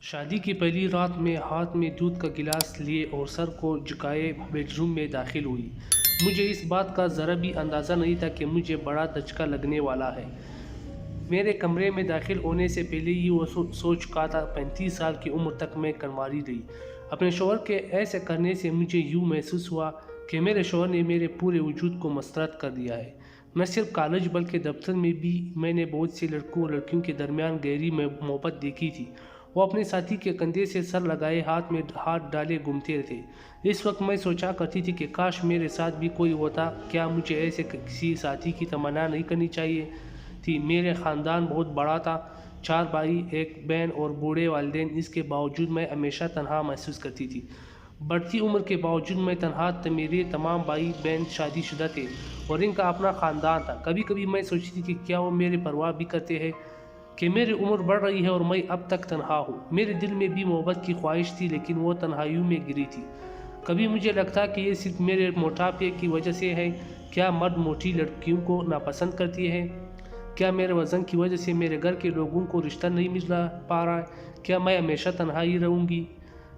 شادی کی پہلی رات میں ہاتھ میں دودھ کا گلاس لیے اور سر کو جھکائے بیڈ روم میں داخل ہوئی۔ مجھے اس بات کا ذرا بھی اندازہ نہیں تھا کہ مجھے بڑا دھچکا لگنے والا ہے۔ میرے کمرے میں داخل ہونے سے پہلے ہی وہ سوچ چکا تھا 35 سال کی عمر تک میں کنواری رہی۔ اپنے شوہر کے ایسے کرنے سے مجھے یوں محسوس ہوا کہ میرے شوہر نے میرے پورے وجود کو مسطرت کر دیا ہے۔ نہ صرف کالج بلکہ دفتر میں بھی میں نے بہت سے لڑکوں اور لڑکیوں کے درمیان گہری محبت دیکھی تھی۔ وہ اپنے ساتھی کے کندھے سے سر لگائے ہاتھ میں ہاتھ ڈالے گھومتے تھے۔ اس وقت میں سوچا کرتی تھی کہ کاش میرے ساتھ بھی کوئی ہوتا، کیا مجھے ایسے کسی ساتھی کی تمنا نہیں کرنی چاہیے تھی؟ میرے خاندان بہت بڑا تھا، 4 بھائی، 1 بہن اور بوڑھے والدین۔ اس کے باوجود میں ہمیشہ تنہا محسوس کرتی تھی۔ بڑھتی عمر کے باوجود میں تنہا تھا۔ میرے تمام بھائی بہن شادی شدہ تھے اور ان کا اپنا خاندان تھا۔ کبھی کبھی میں سوچتی تھی کہ کیا وہ میری پرواہ بھی کرتے ہیں کہ میری عمر بڑھ رہی ہے اور میں اب تک تنہا ہوں۔ میرے دل میں بھی محبت کی خواہش تھی، لیکن وہ تنہائیوں میں گری تھی۔ کبھی مجھے لگتا کہ یہ صرف میرے موٹاپے کی وجہ سے ہے۔ کیا مرد موٹی لڑکیوں کو ناپسند کرتی ہے؟ کیا میرے وزن کی وجہ سے میرے گھر کے لوگوں کو رشتہ نہیں مل پا رہا ہے؟ کیا میں ہمیشہ تنہا ہی رہوں گی؟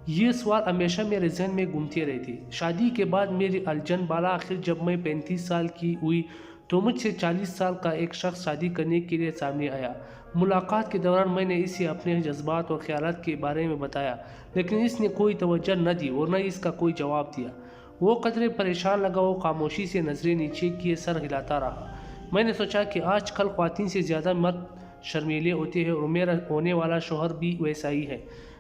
یہ سوال ہمیشہ میرے ذہن میں گھومتے رہتے۔ شادی کے بعد میری الجھن بالآخر جب میں 35 سال کی ہوئی تو مجھ سے 40 سال کا ایک شخص شادی کرنے کے لیے سامنے آیا۔ ملاقات کے دوران میں نے اسے اپنے جذبات اور خیالات کے بارے میں بتایا، لیکن اس نے کوئی توجہ نہ دی اور نہ اس کا کوئی جواب دیا۔ وہ قدرے پریشان لگا، وہ خاموشی سے نظریں نیچے کیے سر ہلاتا رہا۔ میں نے سوچا کہ آج کل خواتین سے زیادہ مرد شرمیلے ہوتے ہیں اور میرا ہونے والا شوہر بھی ویسا ہی ہے۔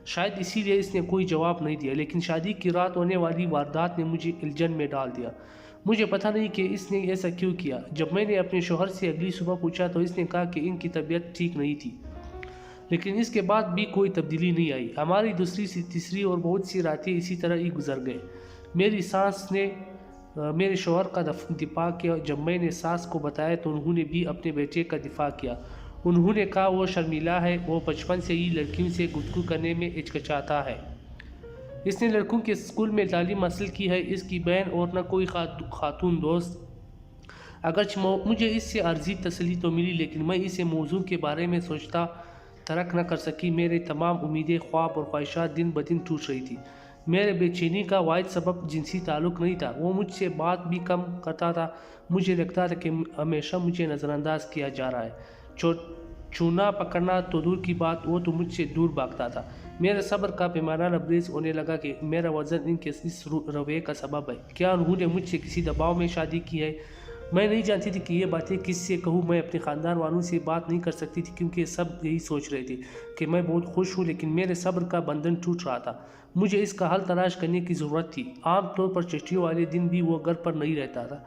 شاید اسی لیے اس نے کوئی جواب نہیں دیا، لیکن شادی کی رات ہونے والی واردات نے مجھے الجھن میں ڈال دیا۔ مجھے پتہ نہیں کہ اس نے ایسا کیوں کیا۔ جب میں نے اپنے شوہر سے اگلی صبح پوچھا تو اس نے کہا کہ ان کی طبیعت ٹھیک نہیں تھی، لیکن اس کے بعد بھی کوئی تبدیلی نہیں آئی۔ ہماری دوسری تیسری اور بہت سی راتیں اسی طرح ہی گزر گئے۔ میری ساس نے میرے شوہر کا دفاع کیا۔ جب میں نے ساس کو بتایا تو انہوں نے بھی اپنے بیٹے کا دفاع کیا۔ انہوں نے کہا وہ شرمیلا ہے، وہ بچپن سے ہی لڑکیوں سے گفتگو کرنے میں ہچکچاتا ہے، اس نے لڑکوں کے اسکول میں تعلیم حاصل کی ہے، اس کی بہن اور نہ کوئی خاتون دوست۔ اگرچہ مجھے اس سے عارضی تسلی تو ملی، لیکن میں اسے موضوع کے بارے میں سوچتا ترک نہ کر سکی۔ میرے تمام امیدیں، خواب اور خواہشات دن بدن ٹوٹ رہی تھی۔ میرے بے چینی کا واحد سبب جنسی تعلق نہیں تھا۔ وہ مجھ سے بات بھی کم کرتا تھا۔ مجھے لگتا تھا کہ ہمیشہ مجھے نظر انداز کیا جا رہا ہے۔ چھونا پکڑنا تو دور کی بات، وہ تو مجھ سے دور بھاگتا تھا۔ میرے صبر کا پیمانہ لبریز ہونے لگا کہ میرا وزن ان کے اس رویے کا سبب ہے۔ کیا انہوں نے مجھ سے کسی دباؤ میں شادی کی ہے؟ میں نہیں جانتی تھی کہ یہ باتیں کس سے کہوں۔ میں اپنے خاندان والوں سے بات نہیں کر سکتی تھی کیونکہ سب یہی سوچ رہے تھے کہ میں بہت خوش ہوں، لیکن میرے صبر کا بندھن ٹوٹ رہا تھا۔ مجھے اس کا حل تلاش کرنے کی ضرورت تھی۔ عام طور پر چھٹیوں والے دن بھی وہ گھر پر نہیں رہتا تھا۔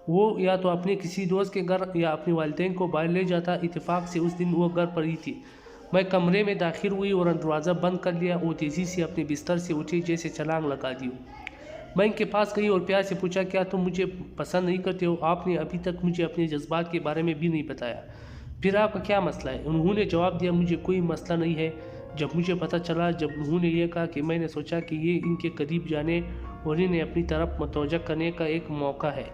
وہ یا تو اپنے کسی دوست کے گھر یا اپنے والدین کو باہر لے جاتا۔ اتفاق سے اس دن وہ گھر پر ہی تھی۔ میں کمرے میں داخل ہوئی اور دروازہ بند کر لیا۔ وہ تیزی سے اپنے بستر سے اٹھے جیسے چھلانگ لگا دی ہو۔ میں ان کے پاس گئی اور پیار سے پوچھا، کیا تم مجھے پسند نہیں کرتے ہو؟ آپ نے ابھی تک مجھے اپنے جذبات کے بارے میں بھی نہیں بتایا، پھر آپ کا کیا مسئلہ ہے؟ انہوں نے جواب دیا، مجھے کوئی مسئلہ نہیں ہے۔ جب مجھے پتہ چلا، جب انہوں نے یہ کہا کہ میں نے سوچا کہ یہ ان کے قریب جانے اور انہیں اپنی طرف متوجہ کرنے کا ایک موقع ہے۔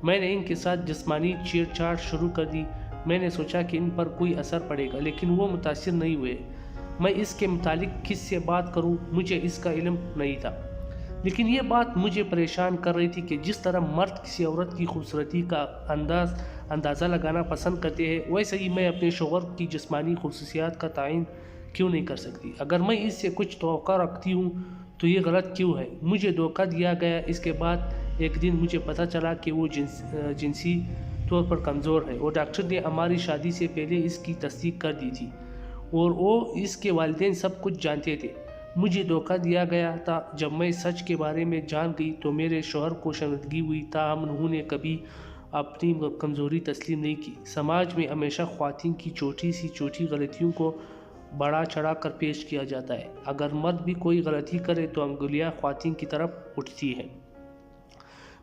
میں نے ان کے ساتھ جسمانی چھیڑ چھاڑ شروع کر دی۔ میں نے سوچا کہ ان پر کوئی اثر پڑے گا، لیکن وہ متاثر نہیں ہوئے۔ میں اس کے متعلق کس سے بات کروں؟ مجھے اس کا علم نہیں تھا، لیکن یہ بات مجھے پریشان کر رہی تھی کہ جس طرح مرد کسی عورت کی خوبصورتی کا اندازہ لگانا پسند کرتے ہیں، ویسے ہی میں اپنے شوہر کی جسمانی خصوصیات کا تعین کیوں نہیں کر سکتی؟ اگر میں اس سے کچھ توقع رکھتی ہوں تو یہ غلط کیوں ہے؟ مجھے دھوکہ دیا گیا۔ اس کے بعد ایک دن مجھے پتہ چلا کہ وہ جنسی طور پر کمزور ہے اور ڈاکٹر نے ہماری شادی سے پہلے اس کی تصدیق کر دی تھی، اور وہ اس کے والدین سب کچھ جانتے تھے۔ مجھے دھوکہ دیا گیا تھا۔ جب میں سچ کے بارے میں جان گئی تو میرے شوہر کو شرمندگی ہوئی، تاہم انہوں نے کبھی اپنی کمزوری تسلیم نہیں کی۔ سماج میں ہمیشہ خواتین کی چھوٹی سی چھوٹی غلطیوں کو بڑھا چڑھا کر پیش کیا جاتا ہے۔ اگر مرد بھی کوئی غلطی کرے تو انگلیاں خواتین کی طرف اٹھتی ہیں۔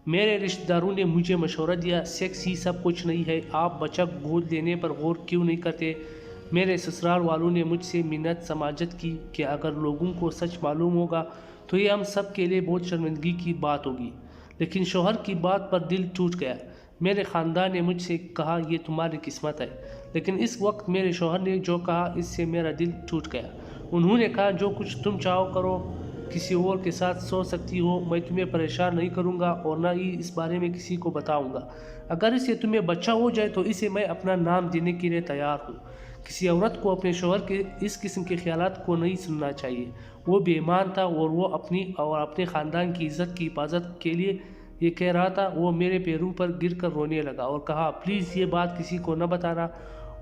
میرے رشتہ داروں نے مجھے مشورہ دیا، سیکس ہی سب کچھ نہیں ہے، آپ بچہ گود لینے پر غور کیوں نہیں کرتے؟ میرے سسرال والوں نے مجھ سے منت سماجت کی کہ اگر لوگوں کو سچ معلوم ہوگا تو یہ ہم سب کے لیے بہت شرمندگی کی بات ہوگی، لیکن شوہر کی بات پر دل ٹوٹ گیا۔ میرے خاندان نے مجھ سے کہا یہ تمہاری قسمت ہے، لیکن اس وقت میرے شوہر نے جو کہا اس سے میرا دل ٹوٹ گیا۔ انہوں نے کہا جو کچھ تم چاہو کرو، کسی اور کے ساتھ سو سکتی ہو، میں تمہیں پریشان نہیں کروں گا اور نہ ہی اس بارے میں کسی کو بتاؤں گا۔ اگر اسے تمہیں بچہ ہو جائے تو اسے میں اپنا نام دینے کے لیے تیار ہوں۔ کسی عورت کو اپنے شوہر کے اس قسم کے خیالات کو نہیں سننا چاہیے۔ وہ بے ایمان تھا اور وہ اپنی اور اپنے خاندان کی عزت کی حفاظت کے لیے یہ کہہ رہا تھا۔ وہ میرے پیروں پر گر کر رونے لگا اور کہا، پلیز یہ بات کسی کو نہ بتانا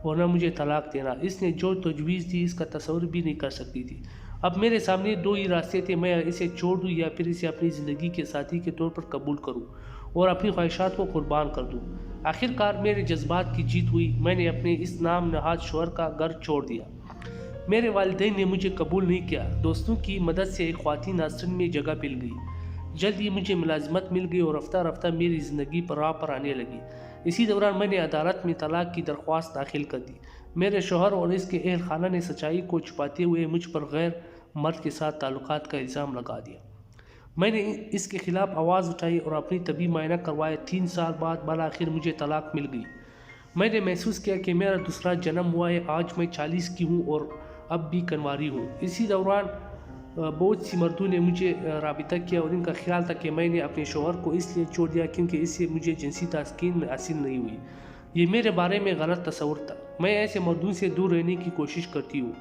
اور نہ مجھے طلاق دینا۔ اس نے جو تجویز دی اس کا تصور بھی نہیں کر سکتی تھی۔ اب میرے سامنے دو ہی راستے تھے، میں اسے چھوڑ دوں یا پھر اسے اپنی زندگی کے ساتھی کے طور پر قبول کروں اور اپنی خواہشات کو قربان کر دوں۔ آخر کار میرے جذبات کی جیت ہوئی، میں نے اپنے اس نام نہاد شوہر کا گھر چھوڑ دیا۔ میرے والدین نے مجھے قبول نہیں کیا۔ دوستوں کی مدد سے ایک خواتین ہاسٹل میں جگہ مل گئی۔ جلد ہی مجھے ملازمت مل گئی اور رفتہ رفتہ میری زندگی پر راہ پر آنے لگی۔ اسی دوران میں نے عدالت میں طلاق کی درخواست داخل کر دی۔ میرے شوہر اور اس کے اہل خانہ نے سچائی کو چھپاتے ہوئے مجھ پر غیر مرد کے ساتھ تعلقات کا الزام لگا دیا۔ میں نے اس کے خلاف آواز اٹھائی اور اپنی طبی معائنہ کروائے۔ 3 سال بعد بالآخر مجھے طلاق مل گئی۔ میں نے محسوس کیا کہ میرا دوسرا جنم ہوا ہے۔ آج میں 40 کی ہوں اور اب بھی کنواری ہوں۔ اسی دوران بہت سی مردوں نے مجھے رابطہ کیا اور ان کا خیال تھا کہ میں نے اپنے شوہر کو اس لیے چھوڑ دیا کیونکہ اس سے مجھے جنسی تسکین حاصل نہیں ہوئی۔ یہ میرے بارے میں غلط تصور تھا۔ میں ایسے مردوں سے دور رہنے کی کوشش کرتی ہوں۔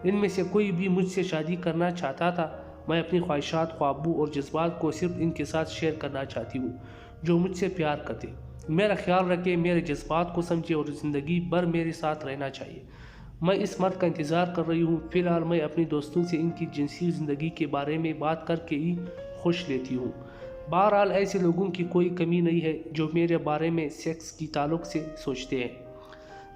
ان میں سے کوئی بھی مجھ سے شادی کرنا چاہتا تھا۔ میں اپنی خواہشات، خوابوں اور جذبات کو صرف ان کے ساتھ شیئر کرنا چاہتی ہوں جو مجھ سے پیار کرتے۔ میرا خیال رکھیں، میرے جذبات کو سمجھیں اور زندگی بھر میرے ساتھ رہنا چاہیے۔ میں اس مرد کا انتظار کر رہی ہوں۔ فی الحال میں اپنی دوستوں سے ان کی جنسی زندگی کے بارے میں بات کر کے ہی خوش لیتی ہوں۔ بہرحال ایسے لوگوں کی کوئی کمی نہیں ہے جو میرے بارے میں سیکس کی تعلق سے سوچتے ہیں۔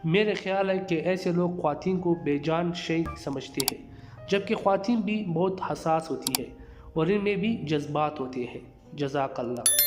میرے خیال ہے کہ ایسے لوگ خواتین کو بے جان شے سمجھتے ہیں، جبکہ خواتین بھی بہت حساس ہوتی ہے اور ان میں بھی جذبات ہوتے ہیں۔ جزاک اللہ۔